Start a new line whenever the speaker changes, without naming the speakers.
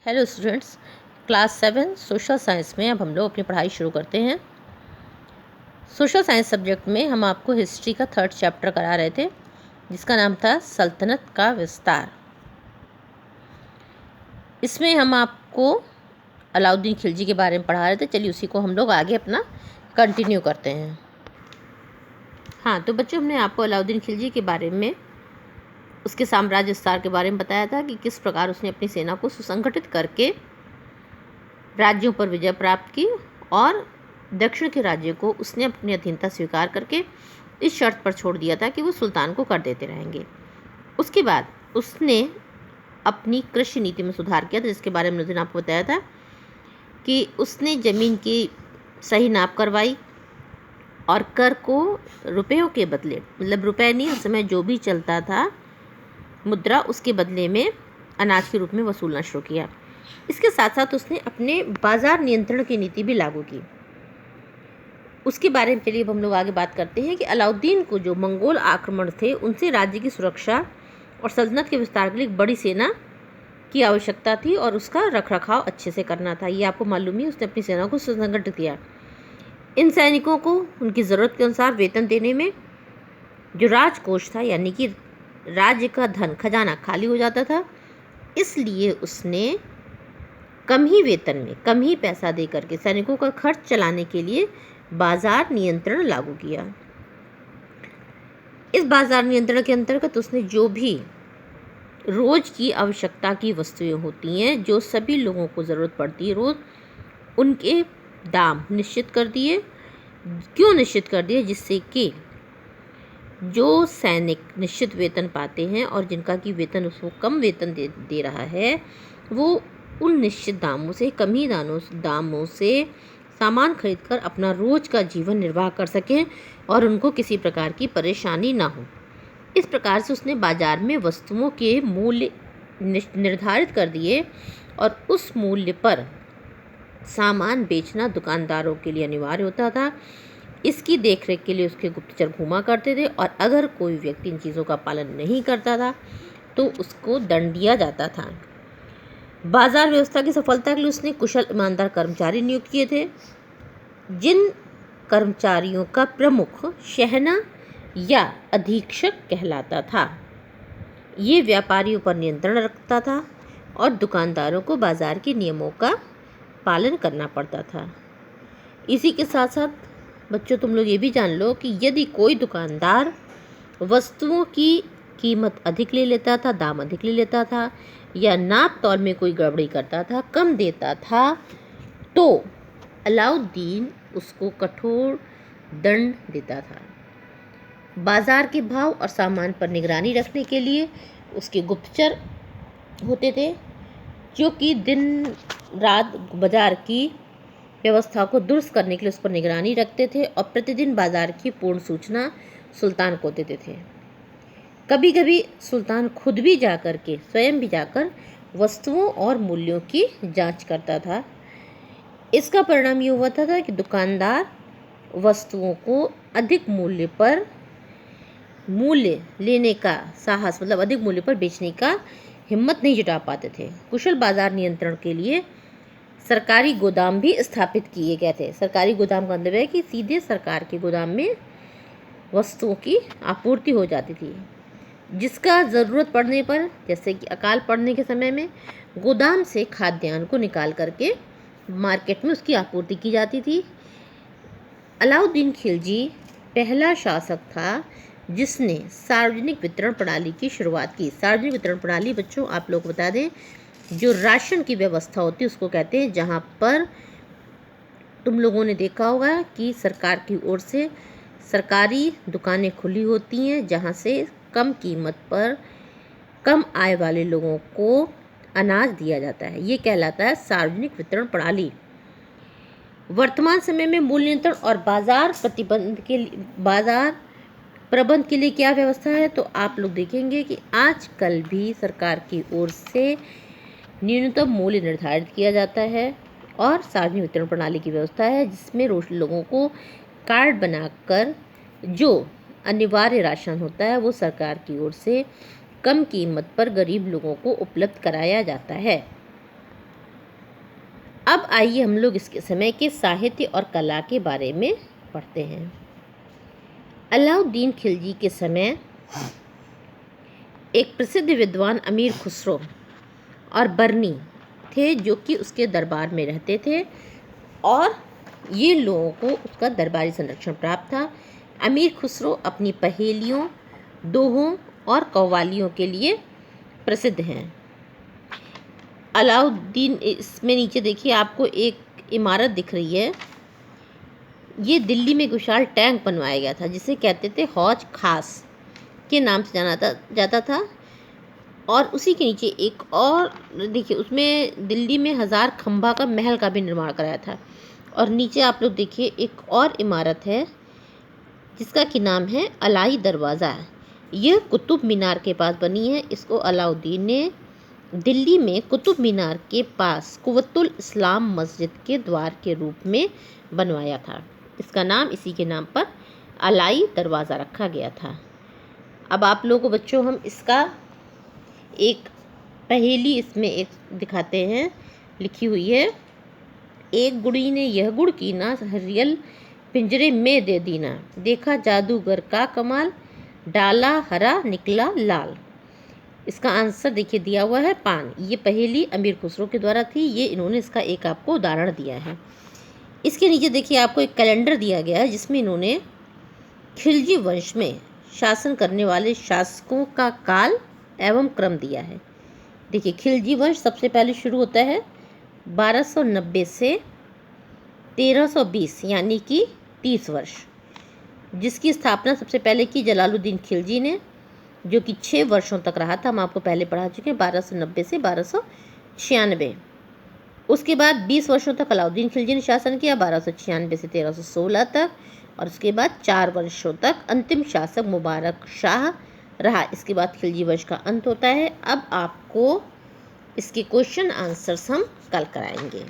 Hello students, class 7 social science में अब हम लोग अपनी पढ़ाई शुरू करते हैं। सोशल साइंस सब्जेक्ट में हम आपको हिस्ट्री का 3rd चैप्टर करा रहे थे, जिसका नाम था सल्तनत का विस्तार। इसमें हम आपको अलाउद्दीन खिलजी के बारे में पढ़ा रहे थे। चलिए उसी को हम लोग आगे अपना कंटिन्यू करते हैं। हाँ, तो बच्चों, हमने आपको अलाउद्दीन खिलजी के बारे में, उसके साम्राज्य विस्तार के बारे में बताया था कि किस प्रकार उसने अपनी सेना को सुसंगठित करके राज्यों पर विजय प्राप्त की और दक्षिण के राज्यों को उसने अपनी अधीनता स्वीकार करके इस शर्त पर छोड़ दिया था कि वो सुल्तान को कर देते रहेंगे। उसके बाद उसने अपनी कृषि नीति में सुधार किया था, जिसके बारे में मैंने आपको बताया था कि उसने ज़मीन की सही नाप करवाई और कर को रुपयों के बदले, मतलब रुपए नहीं, उस समय जो भी चलता था मुद्रा, उसके बदले में अनाज के रूप में वसूलना शुरू किया। इसके साथ साथ उसने अपने बाजार नियंत्रण की नीति भी लागू की। उसके बारे में चलिए अब हम लोग आगे बात करते हैं कि अलाउद्दीन को जो मंगोल आक्रमण थे उनसे राज्य की सुरक्षा और सल्तनत के विस्तार के लिए एक बड़ी सेना की आवश्यकता थी और उसका रखरखाव अच्छे से करना था। ये आपको मालूम ही, उसने अपनी सेना को सुसंगठित किया। इन सैनिकों को उनकी ज़रूरत के अनुसार वेतन देने में जो राजकोष था, यानी कि राज्य का धन खजाना खाली हो जाता था, इसलिए उसने कम ही वेतन में कम ही पैसा दे करके सैनिकों का खर्च चलाने के लिए बाजार नियंत्रण लागू किया। इस बाजार नियंत्रण के अंतर्गत उसने जो भी रोज की आवश्यकता की वस्तुएं होती हैं, जो सभी लोगों को ज़रूरत पड़ती है रोज़, उनके दाम निश्चित कर दिए। क्यों निश्चित कर दिए? जिससे कि जो सैनिक निश्चित वेतन पाते हैं और जिनका कि वेतन उसको कम वेतन दे रहा है, वो उन निश्चित दामों से, कम ही दामों से सामान खरीदकर अपना रोज का जीवन निर्वाह कर सकें और उनको किसी प्रकार की परेशानी ना हो। इस प्रकार से उसने बाजार में वस्तुओं के मूल्य निर्धारित कर दिए और उस मूल्य पर सामान बेचना दुकानदारों के लिए अनिवार्य होता था। इसकी देखरेख के लिए उसके गुप्तचर घूमा करते थे और अगर कोई व्यक्ति इन चीज़ों का पालन नहीं करता था तो उसको दंड दिया जाता था। बाजार व्यवस्था की सफलता के लिए उसने कुशल ईमानदार कर्मचारी नियुक्त किए थे, जिन कर्मचारियों का प्रमुख शहना या अधीक्षक कहलाता था। ये व्यापारियों पर नियंत्रण रखता था और दुकानदारों को बाजार के नियमों का पालन करना पड़ता था। इसी के साथ साथ बच्चों, तुम लोग ये भी जान लो कि यदि कोई दुकानदार वस्तुओं की कीमत अधिक ले लेता था, दाम अधिक ले लेता था, या नाप तौल में कोई गड़बड़ी करता था, कम देता था, तो अलाउद्दीन उसको कठोर दंड देता था। बाजार के भाव और सामान पर निगरानी रखने के लिए उसके गुप्तचर होते थे, जो कि दिन रात बाजार की व्यवस्था को दुरुस्त करने के लिए उस पर निगरानी रखते थे और प्रतिदिन बाजार की पूर्ण सूचना सुल्तान को देते थे। कभी कभी सुल्तान खुद भी स्वयं भी जाकर वस्तुओं और मूल्यों की जांच करता था। इसका परिणाम ये हुआ था कि दुकानदार वस्तुओं को अधिक मूल्य पर लेने का साहस, मतलब अधिक मूल्य पर बेचने का हिम्मत नहीं जुटा पाते थे। कुशल बाजार नियंत्रण के लिए सरकारी गोदाम भी स्थापित किए गए थे। सरकारी गोदाम का मतलब है कि सीधे सरकार के गोदाम में वस्तुओं की आपूर्ति हो जाती थी, जिसका ज़रूरत पड़ने पर, जैसे कि अकाल पड़ने के समय में, गोदाम से खाद्यान्न को निकाल करके मार्केट में उसकी आपूर्ति की जाती थी। अलाउद्दीन खिलजी पहला शासक था जिसने सार्वजनिक वितरण प्रणाली की शुरुआत की। सार्वजनिक वितरण प्रणाली बच्चों, आप लोग बता दें, जो राशन की व्यवस्था होती है उसको कहते हैं, जहाँ पर तुम लोगों ने देखा होगा कि सरकार की ओर से सरकारी दुकानें खुली होती हैं, जहाँ से कम कीमत पर कम आय वाले लोगों को अनाज दिया जाता है। ये कहलाता है सार्वजनिक वितरण प्रणाली। वर्तमान समय में मूल्य नियंत्रण और बाजार प्रबंध के लिए क्या व्यवस्था है, तो आप लोग देखेंगे कि आजकल भी सरकार की ओर से न्यूनतम मूल्य निर्धारित किया जाता है और सार्वजनिक वितरण प्रणाली की व्यवस्था है, जिसमें लोगों को कार्ड बनाकर जो अनिवार्य राशन होता है वो सरकार की ओर से कम कीमत पर गरीब लोगों को उपलब्ध कराया जाता है। अब आइए हम लोग इसके समय के साहित्य और कला के बारे में पढ़ते हैं। अलाउद्दीन खिलजी के समय एक प्रसिद्ध विद्वान अमीर खुसरो और बरनी थे जो कि उसके दरबार में रहते थे और ये लोगों को उसका दरबारी संरक्षण प्राप्त था। अमीर खुसरो अपनी पहेलियों, दोहों और कव्वालियों के लिए प्रसिद्ध हैं। अलाउद्दीन, इसमें नीचे देखिए आपको एक इमारत दिख रही है। ये दिल्ली में एक विशाल टैंक बनवाया गया था जिसे कहते थे हौज खास के नाम से जाना जाता था। और उसी के नीचे एक और देखिए, उसमें दिल्ली में 1000 खंभा का महल का भी निर्माण कराया था। और नीचे आप लोग देखिए एक और इमारत है जिसका कि नाम है अलाई दरवाज़ा। यह कुतुब मीनार के पास बनी है। इसको अलाउद्दीन ने दिल्ली में कुतुब मीनार के पास कुव्वतुल इस्लाम मस्जिद के द्वार के रूप में बनवाया था। इसका नाम इसी के नाम पर अलाई दरवाज़ा रखा गया था। अब आप लोगों को बच्चों हम इसका एक पहेली इसमें एक दिखाते हैं, लिखी हुई है। एक गुड़ी ने यह गुड़ कीना, हरियल पिंजरे में दे दीना, देखा जादूगर का कमाल, डाला हरा निकला लाल। इसका आंसर देखिए दिया हुआ है पान। ये पहेली अमीर खुसरो के द्वारा थी। ये इन्होंने इसका एक आपको उदाहरण दिया है। इसके नीचे देखिए आपको एक कैलेंडर दिया गया है जिसमें इन्होंने खिलजी वंश में शासन करने वाले शासकों का काल एवं क्रम दिया है। देखिए खिलजी वंश सबसे पहले शुरू होता है 1290 से 1320 यानी कि 30 वर्ष, जिसकी स्थापना सबसे पहले की जलालुद्दीन खिलजी ने, जो कि 6 वर्षों तक रहा था। हम आपको पहले पढ़ा चुके हैं, 1290 से 1296। उसके बाद 20 वर्षों तक अलाउद्दीन खिलजी ने शासन किया, 1296 से 1316 तक। और उसके बाद 4 वर्षों तक अंतिम शासक मुबारक शाह रहा। इसके बाद खिलजी वंश का अंत होता है। अब आपको इसके क्वेश्चन आंसर्स हम कल कराएंगे।